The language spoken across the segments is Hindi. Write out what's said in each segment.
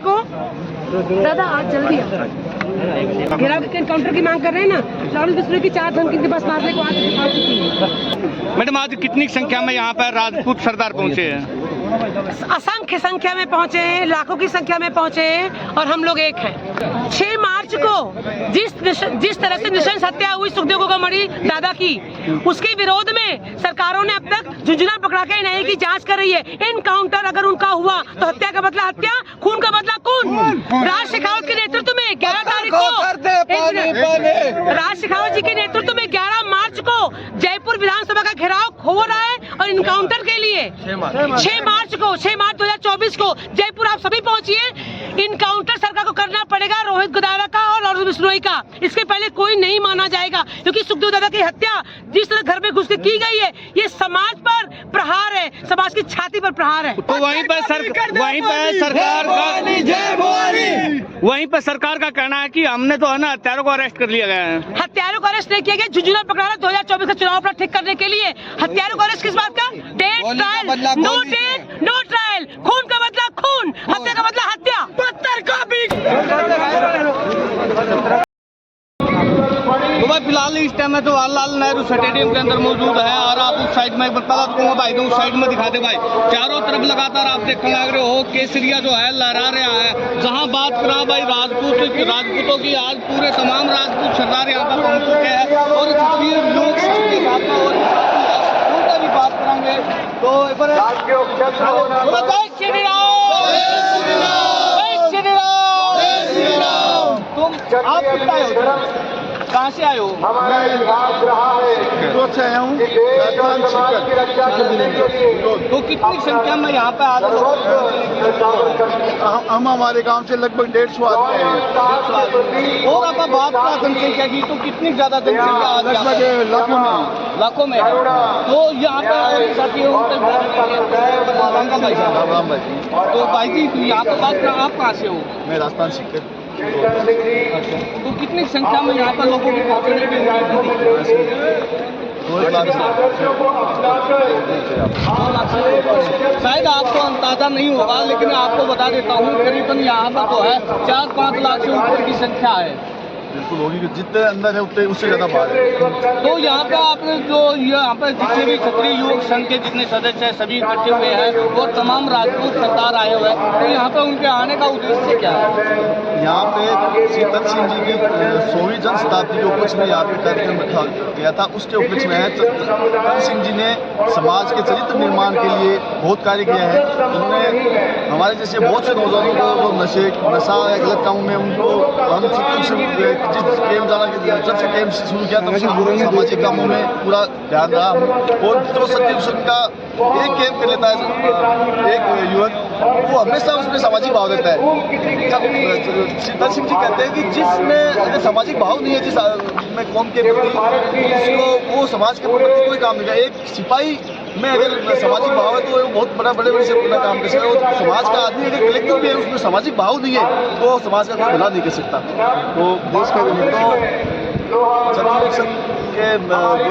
को दादा आज जल्दी घेराव के एनकाउंटर की मांग कर रहे हैं ना। लॉरेंस बिश्नोई की 4 धमकी के पास मारने को आ चुकी है। मैडम आज कितनी संख्या में यहाँ पर राजपूत सरदार पहुँचे हैं? असंख्य संख्या में पहुंचे हैं, लाखों की संख्या में पहुंचे हैं और हम लोग एक हैं। 6 मार्च को जिस तरह से नृशंस हत्या हुई सुखदेव गौमड़ी दादा की, उसके विरोध में सरकारों ने अब तक झुंझुनू पकड़ा के एनआईए की जांच कर रही है। एनकाउंटर अगर उनका हुआ तो हत्या का बदला हत्या, खून का बदला खून। राज शेखावत के नेतृत्व में 11 तारीख को राज शेखावत जी के नेतृत्व में 11 मार्च को जयपुर विधानसभा का घेराव हो रहा है और इनकाउंटर के लिए 6 मार्च 2024 को जयपुर आप सभी पहुंचिए। इनकाउंटर सरकार को करना पड़ेगा रोहित गोदारा का और लॉरेंस बिश्नोई का। इसके पहले कोई नहीं माना जाएगा, क्योंकि सुखदेव दादा की हत्या जिस तरह घर में घुस के की गई है, ये समाज पर प्रहार है, समाज की छाती पर प्रहार है। तो वहीं पर सरकार का कहना है कि हमने तो है ना हत्यारों को अरेस्ट कर लिया गया है। हत्यारों को अरेस्ट नहीं किया गया, झुंझुनू पकड़ा 2024 का चुनाव ठीक करने के लिए। हत्यारों को अरेस्ट किस बात का? Date trial, no date no trial. खून का बदला खून, हत्या का बदला हत्या। पत्थर का बीच। तो भाई फिलहाल इस टाइम में तो जवाहरलाल नेहरू स्टेडियम के अंदर मौजूद है और आप उस साइड में बता दूंगा भाई, तो उस साइड में दिखाते भाई, चारों तरफ लगातार आप देखने लग रहे हो केसरिया जो है लहरा रहा है। जहां बात करा भाई राजपूतों की, आज पूरे तमाम राजपूत सरदार यहाँ पर पहुंच चुके हैं और तस्वीर लोग के साथ में और उनका भी बात करेंगे। तो तुम आप कितना आए हो, कहाँ से आए हो? से आया हूँ। तो कितनी संख्या में यहाँ पे आते हो? हम हमारे गांव से लगभग 150 आदमी हैं। और आप बात करा जनसंख्या की, तो कितनी ज्यादा जनसंख्या आज लगभग लाखों में। तो यहाँ पे और साथियों तो भाई जी यहाँ पे बात करा, आप कहाँ से हो? मैं राजस्थान सीख तो कितनी संख्या में यहाँ पर लोगों की पहुँचने की शायद आपको अंदाजा नहीं होगा, लेकिन आपको बता देता हूँ करीबन यहाँ पर तो है 4-5 लाख से ऊपर की संख्या है। बिल्कुल होगी, जितने अंदर है उतने उससे ज़्यादा बाहर है। तो यहाँ पे आपने जो यहाँ पर जितने भी क्षत्रिय युवक संघ के जितने सदस्य हैं सभी इकट्ठे हुए हैं और तमाम राजपूत सरदार आए हुए हैं, तो यहाँ पे उनके आने का उद्देश्य क्या है? यहाँ पे शीतल सिंह जी की 100वीं जन्म शताब्दी के उपलक्ष्य में यहाँ पे कार्यक्रम रखा गया था। उसके उपलक्ष्य में शीतल सिंह जी ने समाज के चरित्र निर्माण के लिए बहुत कार्य किया है। उन्होंने हमारे जैसे बहुत से नौजवानों को जो नशा या गलत कामों में उनको हम जब से कैंप शुरू किया तब से सामाजिक कामों में पूरा ध्यान रहा। और जो सत्य संघ का एक कैंप कर लेता है एक युवक, वो हमेशा उसमें सामाजिक भाव देता है। शीतल सिंह जी कहते हैं कि जिसमें अगर सामाजिक भाव नहीं है, जिसमें कौम के प्रति, उसको वो समाज के प्रति कोई काम नहीं है। एक सिपाही में अगर सामाजिक भाव है तो वो बहुत बड़े से पूरा काम कर सकता है। और समाज का आदमी अगर कलेक्टिव भी है, उसमें सामाजिक भाव नहीं है तो समाज का कोई भला नहीं कर सकता। तो देश का छत्तीसगढ़ के जो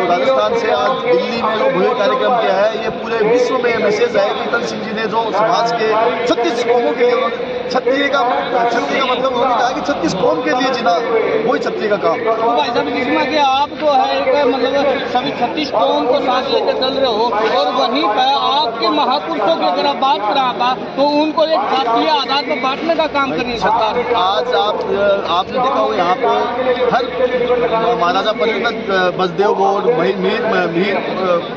राजस्थान से आज दिल्ली में जो भव्य कार्यक्रम किया है, ये पूरे विश्व में मैसेज है कि शीतल सिंह जी ने जो समाज के 36 कौमों के लिए क्षत्रिय का मतलब उन्होंने कहा कि 36 कौम के लिए जीना वही क्षत्रिय का काम। तो भाई साहब जिसमें कि आप जो है एक मतलब सभी 36 कौम को साथ लेकर चल रहे हो और वहीं पर आपके महापुरुषों की अगर आप बात करा तो उनको एक जातीय आधार पर बांटने का काम करनी सरकार। आज आपने देखा हो यहाँ पे हर महाराजा परिणत बसदेव बोर्ड, मीर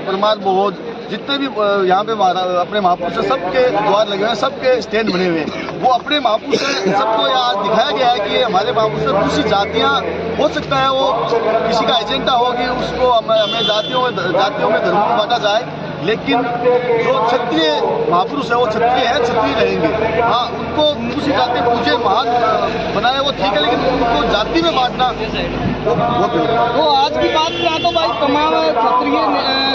परमार बोर्ड, जितने भी यहाँ पे अपने महापुरुष सबके द्वार लगे हुए हैं, सबके स्टैंड बने हुए हैं। वो अपने महापुरुष सबको यहाँ दिखाया गया है कि हमारे महापुरुष दूसरी जातियाँ हो सकता है वो किसी का एजेंडा होगी, उसको हमें जातियों में धर्मों में बांटा जाए, लेकिन जो क्षत्रिय महापुरुष है वो क्षत्रिय है, क्षत्रिय रहेंगे। हाँ, उनको दूसरी जाति पूजे महान बनाए वो ठीक है, लेकिन उनको जाति में बांटना वो आज की बात करें तो भाई तमाम क्षत्रिय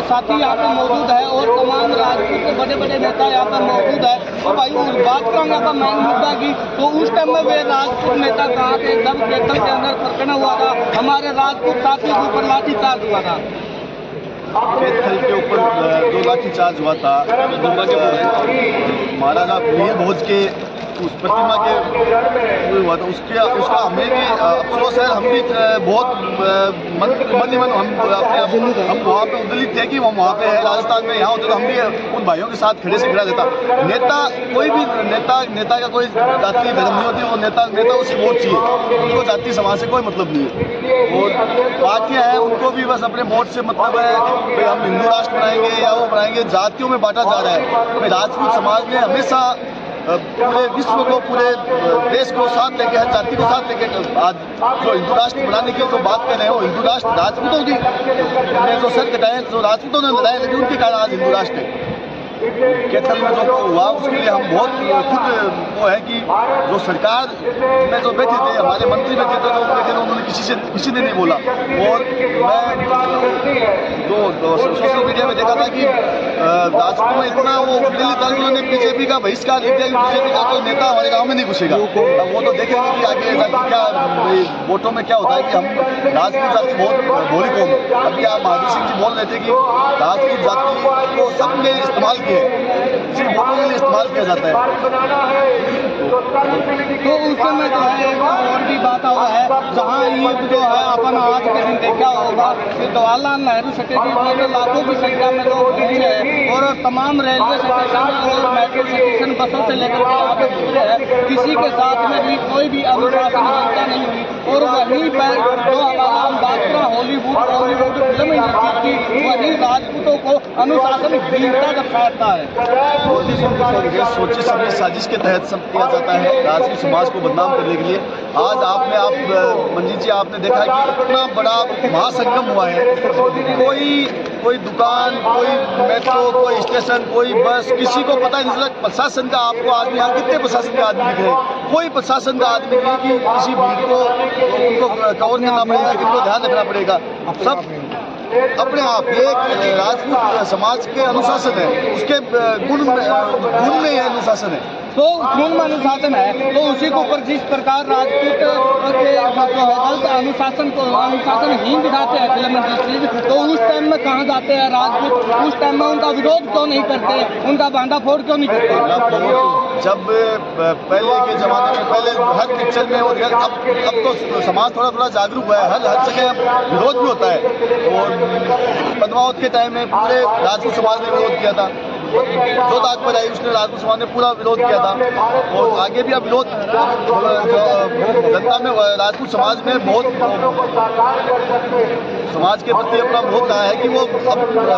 साथी यहाँ पे मौजूद है और तमाम राजपूत के बड़े बड़े नेता यहाँ पर मौजूद है। तो भाई बात करेंगे यहाँ पर मेन मुद्दा की, तो उस टाइम में वे राजपूत नेता कहाँ थे जब ट्रैक्टर के अंदर प्रकरण हुआ था, हमारे राजपूत साथियों के ऊपर लाठीचार्ज हुआ था? कैथल के ऊपर जो लाठीचार्ज हुआ था, महाराजा वीर भोज के उस प्रतिमा के हुआ था, उसका हमें भी अफसोस है। हम भी बहुत मन हम वहाँ पे उद्दलित थे कि हम वहाँ पे है, राजस्थान में यहाँ होते तो हम भी उन भाइयों के साथ खड़े से खड़ा देता। नेता कोई भी नेता का कोई जाति धर्म नहीं होती, वो नेता उसे वोट चाहिए, उनको जाति समाज से कोई मतलब नहीं है। और पार्टियाँ हैं उनको भी बस अपने वोट से मतलब है, भाई हम हिंदू राष्ट्र बनाएंगे या वो बनाएंगे, जातियों में बांटा जा रहा है। भाई राजपूत समाज ने हमेशा पूरे विश्व को, पूरे देश को साथ लेके, हर जाति को साथ लेके आज जो हिंदू राष्ट्र बनाने की जो बात कर रहे हैं वो हिंदू राष्ट्र राजपूतों की ने जो सर कटाए, जो राजपूतों ने लड़ाए, लेकिन उनके कारण आज हिंदू राष्ट्र है। कैथल में जो हुआ उसके लिए हम बहुत खुद वो है कि जो सरकार में जो बैठे थे, हमारे मंत्री बैठे थे, जो बैठे थे, उन्होंने किसी ने नहीं बोला। और मैं जो सोशल मीडिया में देखा था कि राजपूत में इतना वो दिल्ली तक उन्होंने बीजेपी का बहिष्कार लिख दिया कि बीजेपी का कोई नेता हमारे गाँव में नहीं घुसेगा। अब वो तो देखेंगे कि आगे जाके क्या वोटों में क्या होता है कि हम राजपूत जाति बहुत भोली कौम है। अभी आप महावीर सिंह जी बोल रहे थे कि राजपूत जाति को सबने इस्तेमाल किया, सिर्फ वोटों के लिए इस्तेमाल किया जाता है। तो उस समय जो है एक और भी बात हुआ है, जहाँ ये जो है अपन आज के दिन देखा होगा कि जवाहरलाल नेहरू स्टेडियम में तो लाखों की संख्या में लोग पहुंचे हैं और तमाम रेलवे स्टेशन और मेट्रो स्टेशन बसों से लेकर के यहाँ पे पहुंचे हैं। किसी के साथ में भी कोई भी अनुशासनहीनता नहीं हुई। और वहीं पर जो हमारा हम बात करें हॉलीवुड फिल्म इंडस्ट्री की, वहीं राजपूतों को अनुशासनहीनता दर्शाता है। सोची समझी साजिश के तहत सब किया जाता है राजपूत समाज को बदनाम करने के लिए। आज आप मंजीत जी आपने देखा कि इतना बड़ा महासंगम हुआ है, कोई दुकान, कोई मेट्रो, कोई स्टेशन, कोई बस, किसी को पता नहीं चला प्रशासन का। आपको आदमी यहाँ कितने प्रशासन के आदमी दिख रहे हैं? कोई प्रशासन का आदमी नहीं कि किसी भीड़ को उनको कवर करना पड़ेगा, किनको ध्यान रखना पड़ेगा। सब अपने आप ये राजपूत समाज के अनुशासन है, उसके गुण में यह अनुशासन है। तो गुण में अनुशासन है, तो उसी के ऊपर जिस प्रकार राजपूत के जो है गलत अनुशासनहीन दिखाते हैं फिल्म इंडस्ट्री, तो उस टाइम में कहाँ जाते हैं राजपूत? उस टाइम में उनका विरोध क्यों नहीं करते, उनका भांडाफोड़ क्यों नहीं करते? जब पहले के ज़माने में पहले हर पिक्चर में वो अब तो समाज थोड़ा जागरूक हुआ है, हर जगह विरोध भी होता है। और पद्मावत के टाइम में पूरे राजपूत समाज ने विरोध किया था, जो दाग पर आई उसने राजपूत समाज ने पूरा विरोध किया था। और आगे भी अब विरोध जनता में राजपूत समाज में बहुत समाज के प्रति अपना विरोध रहा है कि वो अब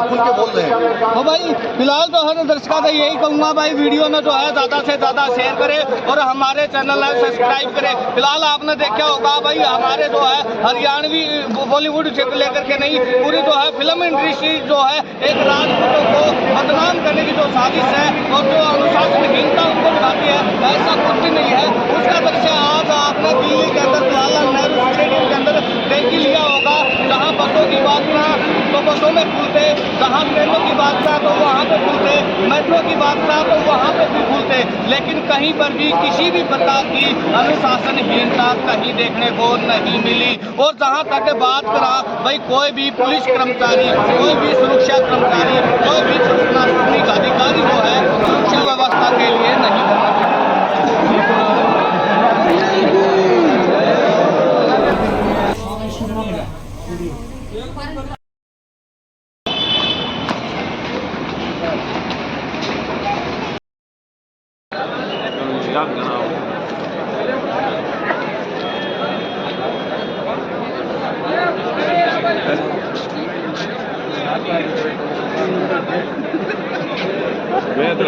खुल के बोल रहे हैं। तो भाई फिलहाल तो हर दर्शकों से यही कहूँगा भाई, वीडियो में जो है ज़्यादा से ज़्यादा शेयर करें और हमारे चैनल है सब्सक्राइब करें। फिलहाल आपने देखा होगा भाई, हमारे जो है हरियाणवी बॉलीवुड से लेकर के नहीं, पूरी जो है फिल्म इंडस्ट्री जो है एक राजपूतों को बदनाम करने की जो साजिश है और जो अनुशासनहीनता उनको दिखाती है, ऐसा कुछ नहीं है। उसका दृश्य आज आपने दिल्ली के अंदर जवाहरलाल नेहरू स्टेडियम के अंदर देख ही लिया होगा, जहाँ बसों की बात ना तो बसों में खुलते, जहाँ ट्रेनों की बात ना तो वहाँ पे खुलते, मेट्रो की बात ना तो वहाँ पे भी खुलते, लेकिन कहीं पर भी किसी भी प्रकार की अनुशासनहीनता कहीं देखने को नहीं मिली। और जहाँ तक बात करा भाई, कोई भी पुलिस कर्मचारी, कोई भी सुरक्षा कर्मचारी, कोई भी प्रशासनिक अधिकारी जो है सुरक्षा व्यवस्था के लिए नहीं बना।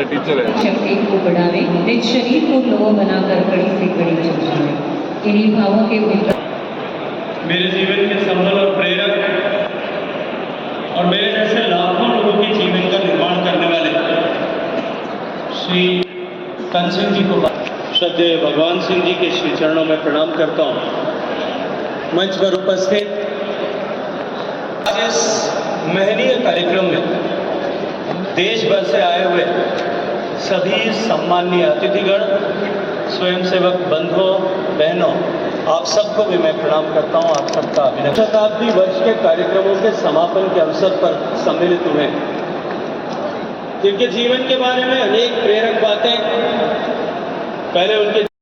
टीचर है शक्ति को बढ़ावे, निज शरीर को लोहा बनाकर कड़ी से कड़ी चर्चा है। इन्हीं भावों के मेरे जीवन के संबल और प्रेरक और मेरे जैसे लाखों लोगों के जीवन का निर्माण करने वाले श्री तन सिंह जी को श्रद्धेय भगवान सिंह जी के श्री चरणों में प्रणाम करता हूँ। मंच पर उपस्थित इस महनीय कार्यक्रम में देश भर से आए हुए सभी सम्माननीय अतिथिगण, स्वयंसेवक बंधुओं, बहनों, आप सबको भी मैं प्रणाम करता हूं, आप सबका अभिनंदन। शताब्दी वर्ष के कार्यक्रमों के समापन के अवसर पर सम्मिलित हुए, जिनके जीवन के बारे में अनेक प्रेरक बातें पहले उनके